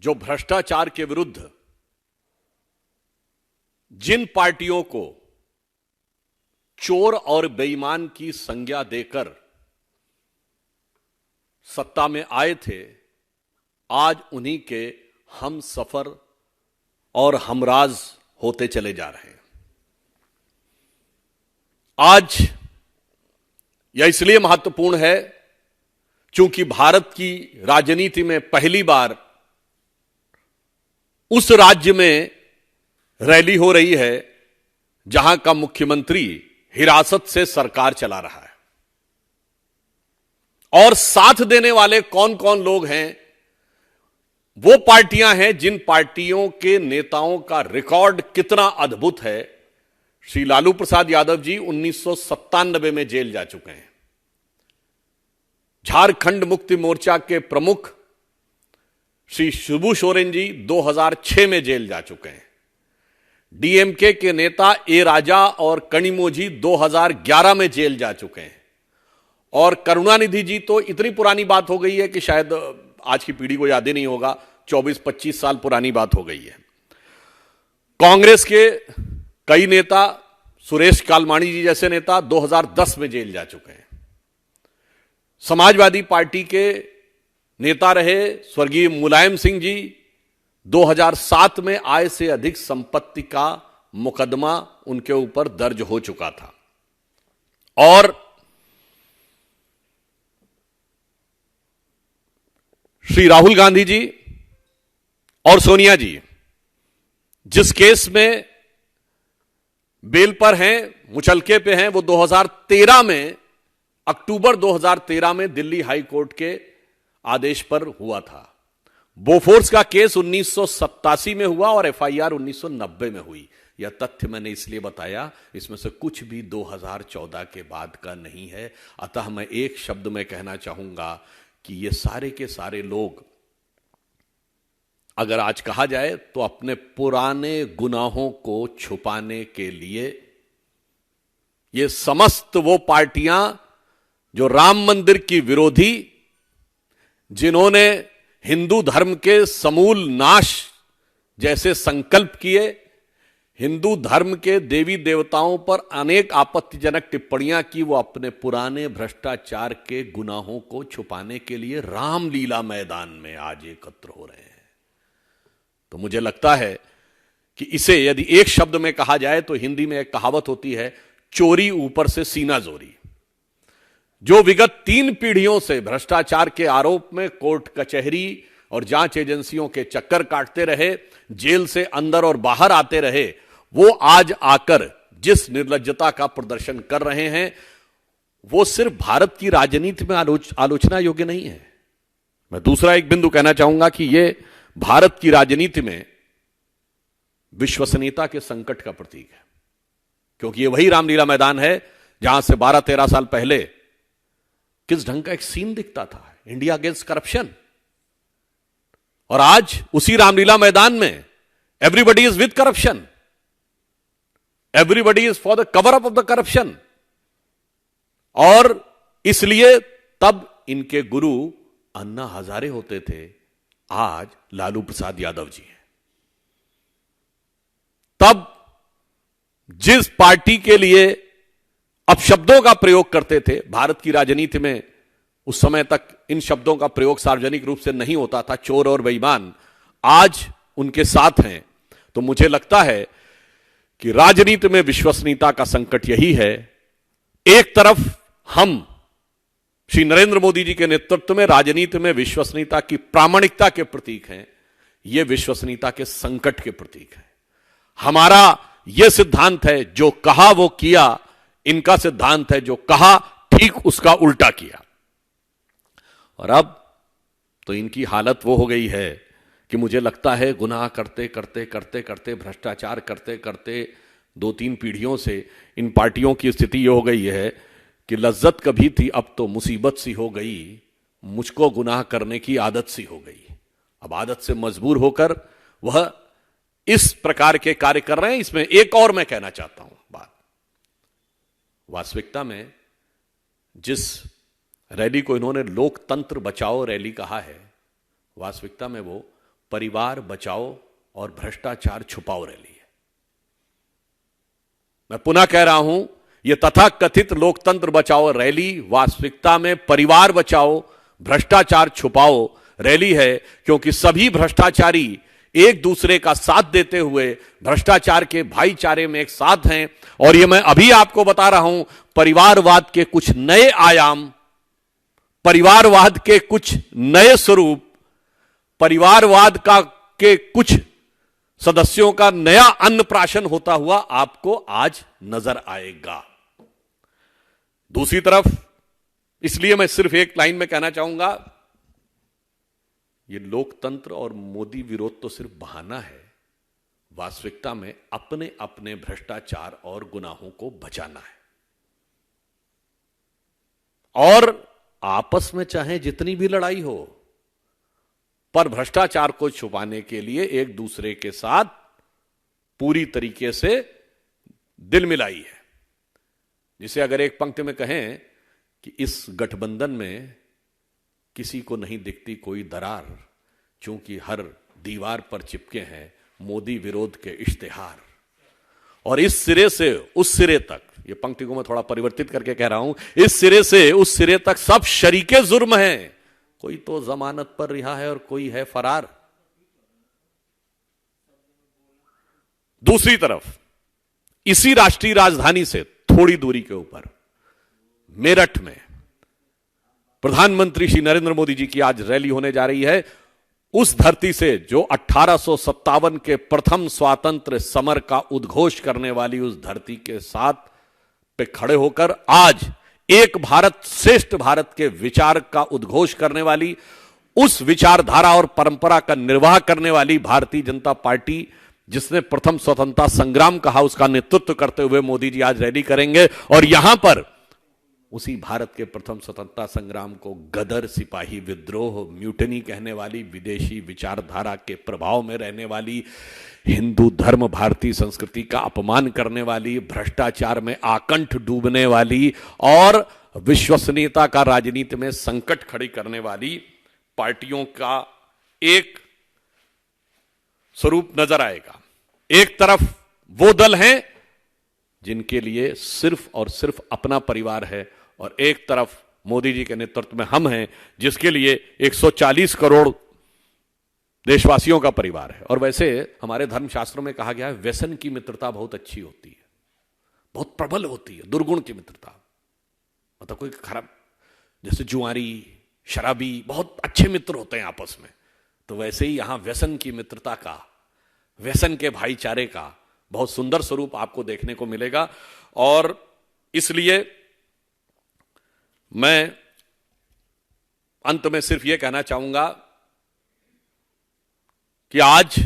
जो भ्रष्टाचार के विरुद्ध जिन पार्टियों को चोर और बेईमान की संज्ञा देकर सत्ता में आए थे, आज उन्हीं के हम सफर और हमराज होते चले जा रहे हैं। आज यह इसलिए महत्वपूर्ण है क्योंकि भारत की राजनीति में पहली बार उस राज्य में रैली हो रही है जहां का मुख्यमंत्री हिरासत से सरकार चला रहा है। और साथ देने वाले कौन कौन लोग हैं? वो पार्टियां हैं जिन पार्टियों के नेताओं का रिकॉर्ड कितना अद्भुत है। श्री लालू प्रसाद यादव जी 1997 में जेल जा चुके हैं। झारखंड मुक्ति मोर्चा के प्रमुख श्री शिबू सोरेन जी 2006 में जेल जा चुके हैं। डीएमके के नेता ए राजा और कनिमोझी 2011 में जेल जा चुके हैं। और करुणानिधि जी तो इतनी पुरानी बात हो गई है कि शायद आज की पीढ़ी को याद ही नहीं होगा, 24-25 साल पुरानी बात हो गई है। कांग्रेस के कई नेता, सुरेश कालमाणी जी जैसे नेता 2010 में जेल जा चुके हैं। समाजवादी पार्टी के नेता रहे स्वर्गीय मुलायम सिंह जी 2007 में आय से अधिक संपत्ति का मुकदमा उनके ऊपर दर्ज हो चुका था। और श्री राहुल गांधी जी और सोनिया जी जिस केस में बेल पर हैं, मुचलके पे हैं, वो 2013 में, अक्टूबर 2013 में दिल्ली हाई कोर्ट के आदेश पर हुआ था। बोफोर्स का केस 1987 में हुआ और एफआईआर 1990 में हुई। यह तथ्य मैंने इसलिए बताया, इसमें से कुछ भी 2014 के बाद का नहीं है। अतः मैं एक शब्द में कहना चाहूंगा कि ये सारे के सारे लोग, अगर आज कहा जाए तो अपने पुराने गुनाहों को छुपाने के लिए ये समस्त वो पार्टियां जो राम मंदिर की विरोधी, जिन्होंने हिंदू धर्म के समूल नाश जैसे संकल्प किए, हिंदू धर्म के देवी देवताओं पर अनेक आपत्तिजनक टिप्पणियां की, वो अपने पुराने भ्रष्टाचार के गुनाहों को छुपाने के लिए रामलीला मैदान में आज एकत्र हो रहे हैं। तो मुझे लगता है कि इसे यदि एक शब्द में कहा जाए तो हिंदी में एक कहावत होती है, चोरी ऊपर से सीना जोरी। जो विगत 3 पीढ़ियों से भ्रष्टाचार के आरोप में कोर्ट कचहरी और जांच एजेंसियों के चक्कर काटते रहे, जेल से अंदर और बाहर आते रहे, वो आज आकर जिस निर्लज्जता का प्रदर्शन कर रहे हैं, वो सिर्फ भारत की राजनीति में आलोचना योग्य नहीं है। मैं दूसरा एक बिंदु कहना चाहूंगा कि यह भारत की राजनीति में विश्वसनीयता के संकट का प्रतीक है। क्योंकि यह वही रामलीला मैदान है जहां से 12-13 साल पहले किस ढंग का एक सीन दिखता था, इंडिया अगेंस्ट करप्शन। और आज उसी रामलीला मैदान में everybody is with corruption, everybody is for the cover up of the corruption. और इसलिए तब इनके गुरु अन्ना हजारे होते थे, आज लालू प्रसाद यादव जी हैं। तब जिस पार्टी के लिए अपशब्दों का प्रयोग करते थे, भारत की राजनीति में उस समय तक इन शब्दों का प्रयोग सार्वजनिक रूप से नहीं होता था, चोर और बेईमान, आज उनके साथ हैं। तो मुझे लगता है कि राजनीति में विश्वसनीयता का संकट यही है। एक तरफ हम श्री नरेंद्र मोदी जी के नेतृत्व में राजनीति में विश्वसनीयता की प्रामाणिकता के प्रतीक हैं, ये विश्वसनीयता के संकट के प्रतीक है। हमारा यह सिद्धांत है, जो कहा वो किया। इनका सिद्धांत है, जो कहा ठीक उसका उल्टा किया। और अब तो इनकी हालत वो हो गई है कि मुझे लगता है गुनाह करते करते करते करते, भ्रष्टाचार करते करते 2-3 पीढ़ियों से इन पार्टियों की स्थिति ये हो गई है कि लज्जत कभी थी, अब तो मुसीबत सी हो गई, मुझको गुनाह करने की आदत सी हो गई। अब आदत से मजबूर होकर वह इस प्रकार के कार्य कर रहे हैं। इसमें एक और मैं कहना चाहता हूं बात, वास्तविकता में जिस रैली को इन्होंने लोकतंत्र बचाओ रैली कहा है, वास्तविकता में वो परिवार बचाओ और भ्रष्टाचार छुपाओ रैली है। मैं पुनः कह रहा हूं, यह तथाकथित लोकतंत्र बचाओ रैली वास्तविकता में परिवार बचाओ भ्रष्टाचार छुपाओ रैली है, क्योंकि सभी भ्रष्टाचारी एक दूसरे का साथ देते हुए भ्रष्टाचार के भाईचारे में एक साथ हैं। और यह मैं अभी आपको बता रहा हूं, परिवारवाद के कुछ नए आयाम, परिवारवाद के कुछ नए स्वरूप, परिवारवाद के कुछ सदस्यों का नया अन्नप्राशन होता हुआ आपको आज नजर आएगा। दूसरी तरफ, इसलिए मैं सिर्फ एक लाइन में कहना चाहूंगा, यह लोकतंत्र और मोदी विरोध तो सिर्फ बहाना है। वास्तविकता में अपने अपने भ्रष्टाचार और गुनाहों को बचाना है, और आपस में चाहे जितनी भी लड़ाई हो, पर भ्रष्टाचार को छुपाने के लिए एक दूसरे के साथ पूरी तरीके से दिल मिलाई है। जिसे अगर एक पंक्ति में कहें कि इस गठबंधन में किसी को नहीं दिखती कोई दरार, क्योंकि हर दीवार पर चिपके हैं मोदी विरोध के इश्तिहार। और इस सिरे से उस सिरे तक, ये पंक्ति को मैं थोड़ा परिवर्तित करके कह रहा हूं, इस सिरे से उस सिरे तक सब शरीके जुर्म हैं, कोई तो जमानत पर रिहा है और कोई है फरार। दूसरी तरफ, इसी राष्ट्रीय राजधानी से थोड़ी दूरी के ऊपर मेरठ में प्रधानमंत्री श्री नरेंद्र मोदी जी की आज रैली होने जा रही है। उस धरती से जो 1857 के प्रथम स्वातंत्र्य समर का उद्घोष करने वाली उस धरती के साथ पे खड़े होकर आज एक भारत श्रेष्ठ भारत के विचार का उद्घोष करने वाली, उस विचारधारा और परंपरा का निर्वाह करने वाली भारतीय जनता पार्टी, जिसने प्रथम स्वतंत्रता संग्राम कहा, उसका नेतृत्व करते हुए मोदी जी आज रैली करेंगे। और यहां पर उसी भारत के प्रथम स्वतंत्रता संग्राम को गदर, सिपाही विद्रोह, म्यूटनी कहने वाली, विदेशी विचारधारा के प्रभाव में रहने वाली, हिंदू धर्म भारतीय संस्कृति का अपमान करने वाली, भ्रष्टाचार में आकंठ डूबने वाली और विश्वसनीयता का राजनीति में संकट खड़ी करने वाली पार्टियों का एक स्वरूप नजर आएगा। एक तरफ वो दल हैं जिनके लिए सिर्फ और सिर्फ अपना परिवार है, और एक तरफ मोदी जी के नेतृत्व में हम हैं, जिसके लिए 140 करोड़ देशवासियों का परिवार है। और वैसे हमारे धर्मशास्त्रों में कहा गया है, व्यसन की मित्रता बहुत अच्छी होती है, बहुत प्रबल होती है। दुर्गुण की मित्रता मतलब कोई खराब, जैसे जुआरी, शराबी बहुत अच्छे मित्र होते हैं आपस में, तो वैसे ही यहां व्यसन की मित्रता का, व्यसन के भाईचारे का बहुत सुंदर स्वरूप आपको देखने को मिलेगा। और इसलिए मैं अंत में सिर्फ यह कहना चाहूंगा कि आज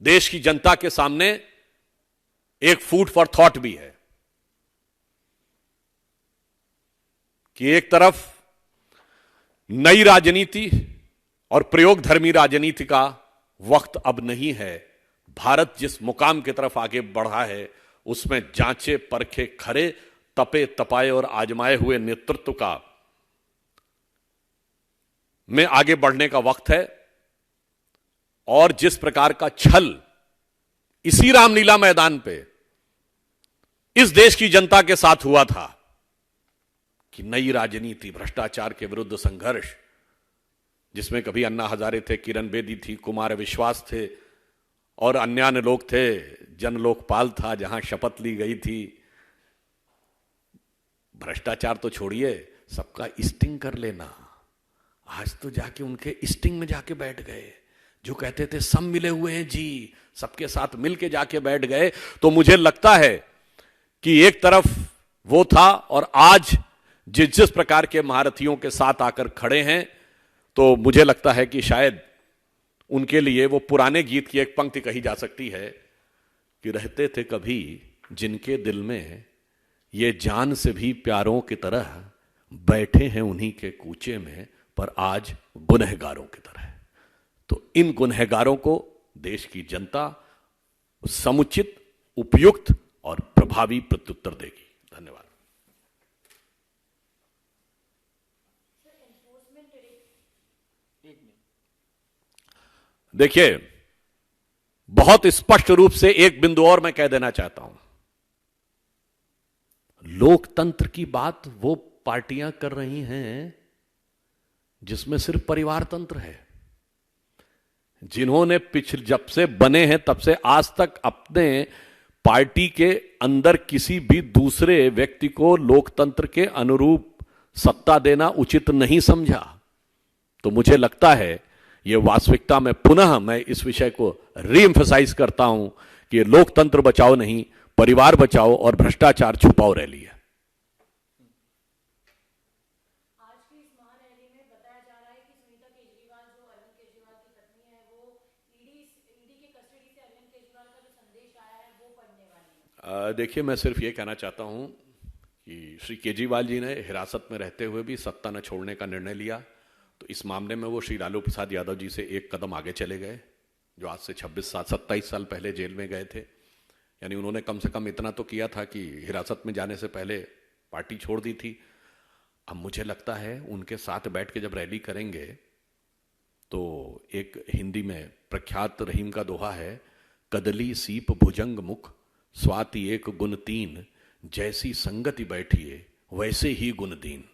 देश की जनता के सामने एक फूड फॉर थॉट भी है कि एक तरफ नई राजनीति और प्रयोगधर्मी राजनीति का वक्त अब नहीं है। भारत जिस मुकाम की तरफ आगे बढ़ा है, उसमें जांचे परखे खरे, तपे तपाए और आजमाए हुए नेतृत्व का में आगे बढ़ने का वक्त है। और जिस प्रकार का छल इसी रामलीला मैदान पे इस देश की जनता के साथ हुआ था कि नई राजनीति, भ्रष्टाचार के विरुद्ध संघर्ष, जिसमें कभी अन्ना हजारे थे, किरण बेदी थी, कुमार विश्वास थे और अन्य लोग थे, जन लोकपाल था जहां शपथ ली गई थी। भ्रष्टाचार तो छोड़िए, सबका स्टिंग कर लेना। आज तो जाके उनके स्टिंग में जाके बैठ गए, जो कहते थे सब मिले हुए हैं जी, सबके साथ मिलके जाके बैठ गए। तो मुझे लगता है कि एक तरफ वो था और आज जिस प्रकार के महारथियों के साथ आकर खड़े हैं, तो मुझे लगता है कि शायद उनके लिए वो पुराने गीत की एक पंक्ति कही जा सकती है कि रहते थे कभी जिनके दिल में ये जान से भी प्यारों की तरह, बैठे हैं उन्हीं के कूचे में, पर आज गुनहगारों की तरह। तो इन गुनहगारों को देश की जनता समुचित, उपयुक्त और प्रभावी प्रत्युत्तर देगी। धन्यवाद। देखिए, बहुत स्पष्ट रूप से एक बिंदु और मैं कह देना चाहता हूं। लोकतंत्र की बात वो पार्टियां कर रही हैं जिसमें सिर्फ परिवार तंत्र है, जिन्होंने जब से बने हैं तब से आज तक अपने पार्टी के अंदर किसी भी दूसरे व्यक्ति को लोकतंत्र के अनुरूप सत्ता देना उचित नहीं समझा। तो मुझे लगता है यह वास्तविकता में पुनः मैं इस विषय को रीएम्फसाइज करता हूं कि लोकतंत्र बचाओ नहीं, परिवार बचाओ और भ्रष्टाचार छुपाओ रैली है। आज की इस महारैली में बताया जा रहा है कि सुनीता केजरीवाल, जो अरविंद केजरीवाल की पत्नी है, वो ईडी के कस्टडी से अरविंद केजरीवाल का जो संदेश आया है वो पढ़ने वाली है। देखिए, मैं सिर्फ ये कहना चाहता हूं कि श्री केजरीवाल जी ने हिरासत में रहते हुए भी सत्ता न छोड़ने का निर्णय लिया, तो इस मामले में वो श्री लालू प्रसाद यादव जी से एक कदम आगे चले गए, जो आज से 27 साल पहले जेल में गए थे। यानी उन्होंने कम से कम इतना तो किया था कि हिरासत में जाने से पहले पार्टी छोड़ दी थी। अब मुझे लगता है उनके साथ बैठ के जब रैली करेंगे तो एक हिंदी में प्रख्यात रहीम का दोहा है, कदली सीप भुजंग मुख स्वाति एक गुण तीन, जैसी संगति बैठिए वैसे ही गुण दीन।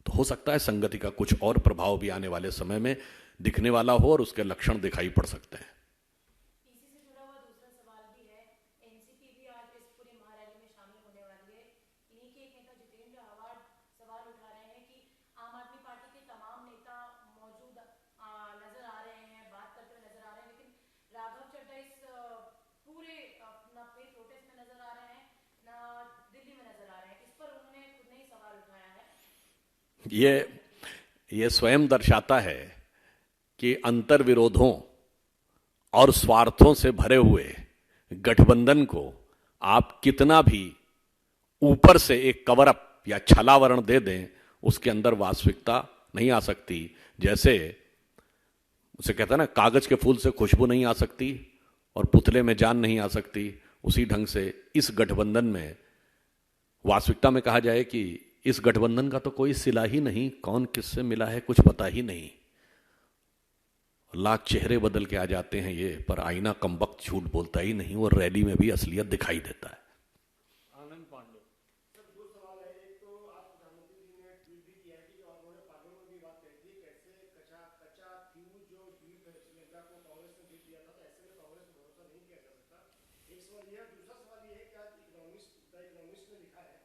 तो हो सकता है संगति का कुछ और प्रभाव भी आने वाले समय में दिखने वाला हो और उसके लक्षण दिखाई पड़ सकते हैं। इसी से जुड़ा हुआ दूसरा सवाल भी है, एनसीपी भी आज इस पूरी महारैली में शामिल होने वाली है। इन्हीं के एक नेता जितेंद्र आव्हाड सवाल उठा रहे हैं कि आम आदमी पार्टी के तमाम नेता मौजूद नजर आ रहे हैं, बात करते हुए नजर आ रहे हैं, लेकिन राघव चड्ढा इस पूरे ना पे प्रोटेस्ट में नजर आ रहे हैं ना दिल्ली में नजर आ रहे हैं। इस पर उन्होंने खुद ने ही सवाल उठाया है। ये स्वयं दर्शाता है कि अंतर विरोधों और स्वार्थों से भरे हुए गठबंधन को आप कितना भी ऊपर से एक कवर अप या छलावरण दे दें, उसके अंदर वास्तविकता नहीं आ सकती। जैसे उसे कहता है ना, कागज के फूल से खुशबू नहीं आ सकती और पुतले में जान नहीं आ सकती, उसी ढंग से इस गठबंधन में वास्तविकता में कहा जाए कि इस गठबंधन का तो कोई सिला ही नहीं, कौन किससे मिला है कुछ पता ही नहीं। लाख चेहरे बदल के आ जाते हैं ये, पर आईना कमबख्त झूठ बोलता ही नहीं और रैली में भी असलियत दिखाई देता है। आनंद पांडे सर, दो सवाल है। एक तो आप प्रधानमंत्री जी ने ट्वीट भी किया है कि और उन्होंने पार्लियामेंट में भी बात कही थी, कैसे कच्चा फ्यूज जो द्वीप है श्रीलंका को कांग्रेस ने दे दिया था, तो ऐसे में कांग्रेस पर भरोसा नहीं किया जा सकता। एक सवाल यह है। दूसरा सवाल यह है कि आज इकोनॉमिस्ट ने लिखा है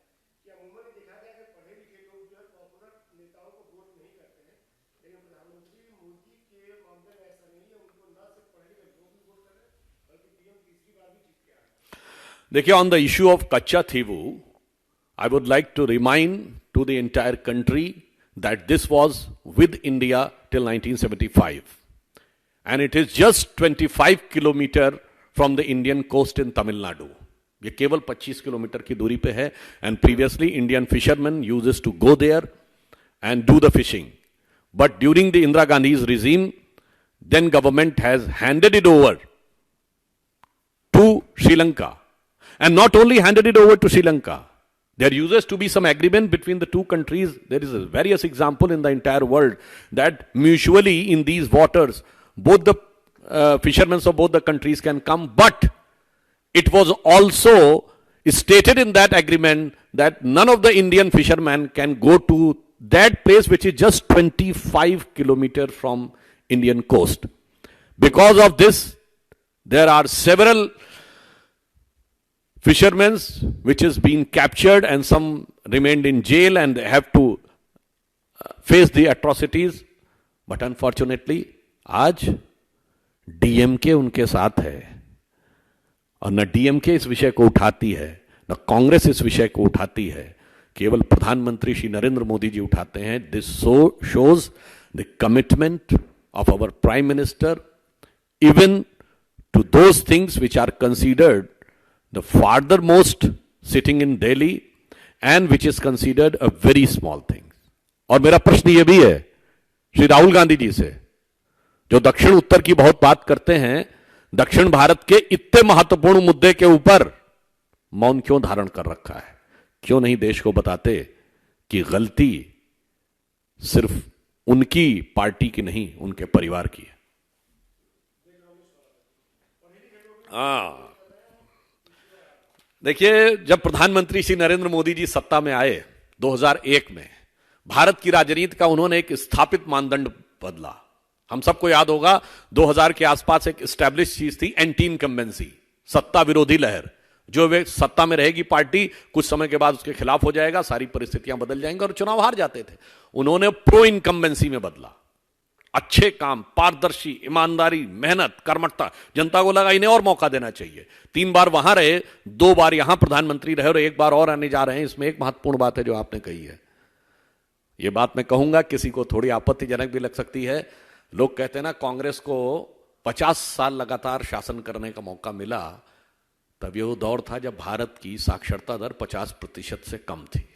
कि अमूमन देखा गया कि पढ़े लिखे लोग जो है पॉपुलर नेताओं को वोट नहीं करते हैं, लेकिन प्रधानमंत्री मोदी के मामले में ऐसा नहीं है। उनको न सिर्फ पढ़े लिखे लोग भी वोट कर रहे हैं, बल्कि पीएम तीसरी बार भी जीत गया है। देखिए, ऑन द इश्यू ऑफ कच्चा थीवू, I would like to remind to the entire country that this was with India till 1975. And it is just 25 kilometer from the Indian coast in Tamil Nadu. ये केवल 25 kilometre की दूरी पे है. And previously Indian fishermen used to go there and do the fishing. But during the Indira Gandhi's regime, then government has handed it over to Sri Lanka. And not only handed it over to Sri Lanka, there used to be some agreement between the two countries. There is a various example in the entire world that mutually in these waters, both the fishermen of both the countries can come. But it was also stated in that agreement that none of the Indian fishermen can go to that place which is just 25 kilometers from Indian coast. Because of this, there are several fishermen which has been captured and some remained in jail and they have to face the atrocities. But unfortunately, आज DMK उनके साथ है और न DMK इस विषय को उठाती है, न कांग्रेस इस विषय को उठाती है, केवल प्रधानमंत्री श्री नरेंद्र मोदी जी उठाते हैं. This shows the commitment of our Prime Minister even to those things which are considered the farthermost sitting in Delhi and which is considered a very small thing. और मेरा प्रश्न यह भी है श्री राहुल गांधी जी से, जो दक्षिण उत्तर की बहुत बात करते हैं, दक्षिण भारत के इतने महत्वपूर्ण मुद्दे के ऊपर मौन क्यों धारण कर रखा है? क्यों नहीं देश को बताते कि गलती सिर्फ उनकी पार्टी की नहीं, उनके परिवार की है? हाँ, देखिए, जब प्रधानमंत्री श्री नरेंद्र मोदी जी सत्ता में आए 2001 में, भारत की राजनीति का उन्होंने एक स्थापित मानदंड बदला। हम सबको याद होगा 2000 के आसपास एक एस्टैब्लिश चीज थी एंटी इनकम्बेंसी, सत्ता विरोधी लहर। जो वे सत्ता में रहेगी पार्टी, कुछ समय के बाद उसके खिलाफ हो जाएगा, सारी परिस्थितियां बदल जाएंगी और चुनाव हार जाते थे। उन्होंने प्रो इनकम्बेंसी में बदला। अच्छे काम, पारदर्शी, ईमानदारी, मेहनत, कर्मठता, जनता को लगा इन्हें और मौका देना चाहिए। 3 बार वहां रहे, 2 बार यहां प्रधानमंत्री रहे और 1 बार और आने जा रहे हैं। इसमें एक महत्वपूर्ण बात है जो आपने कही है, यह बात मैं कहूंगा, किसी को थोड़ी आपत्तिजनक भी लग सकती है। लोग कहते हैं ना, कांग्रेस को 50 साल लगातार शासन करने का मौका मिला, तब यह दौर था जब भारत की साक्षरता दर 50% से कम थी।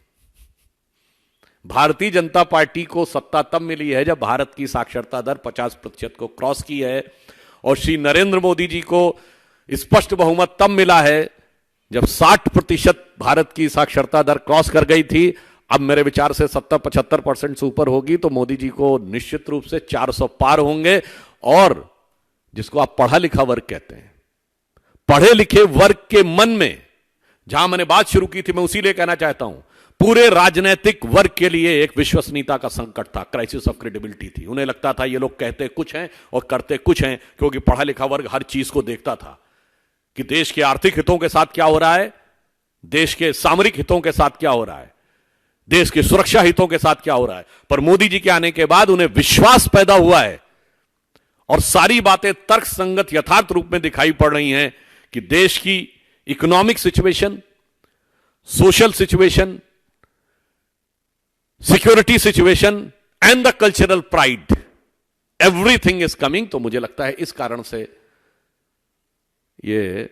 भारतीय जनता पार्टी को सत्ता तब मिली है जब भारत की साक्षरता दर 50% को क्रॉस की है, और श्री नरेंद्र मोदी जी को स्पष्ट बहुमत तब मिला है जब 60% भारत की साक्षरता दर क्रॉस कर गई थी। अब मेरे विचार से 70-75% से ऊपर होगी तो मोदी जी को निश्चित रूप से 400 पार होंगे। और जिसको आप पढ़ा लिखा वर्ग कहते हैं, पढ़े लिखे वर्ग के मन में, जहां मैंने बात शुरू की थी, मैं उसी लिए कहना चाहता हूं, पूरे राजनीतिक वर्ग के लिए एक विश्वसनीयता का संकट था, क्राइसिस ऑफ क्रेडिबिलिटी थी। उन्हें लगता था ये लोग कहते कुछ हैं और करते कुछ हैं, क्योंकि पढ़ा लिखा वर्ग हर चीज को देखता था कि देश के आर्थिक हितों के साथ क्या हो रहा है, देश के सामरिक हितों के साथ क्या हो रहा है, देश के सुरक्षा हितों के साथ क्या हो रहा है। पर मोदी जी के आने के बाद उन्हें विश्वास पैदा हुआ है और सारी बातें तर्कसंगत यथार्थ रूप में दिखाई पड़ रही हैं कि देश की economic situation, social situation, security situation and the cultural pride, everything is coming. तो मुझे लगता है इस कारण से ये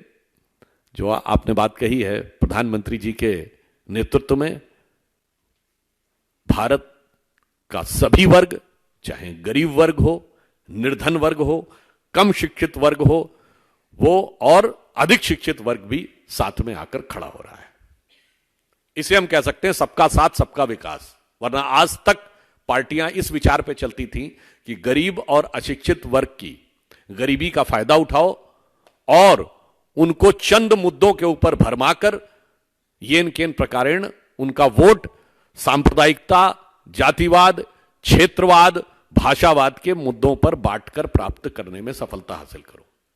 जो आपने बात कही है, प्रधानमंत्री जी के नेतृत्व में भारत का सभी वर्ग, चाहे गरीब वर्ग हो, निर्धन वर्ग हो, कम शिक्षित वर्ग हो, वो और अधिक शिक्षित वर्ग भी साथ में आकर खड़ा हो रहा है। इसे हम कह सकते हैं सबका साथ सबका विकास। वरना आज तक पार्टियां इस विचार पे चलती थीं कि गरीब और अशिक्षित वर्ग की गरीबी का फायदा उठाओ और उनको चंद मुद्दों के ऊपर भरमाकर येन केन प्रकारेण उनका वोट सांप्रदायिकता, जातिवाद, क्षेत्रवाद, भाषावाद के मुद्दों पर बांटकर प्राप्त करने में सफलता हासिल करो।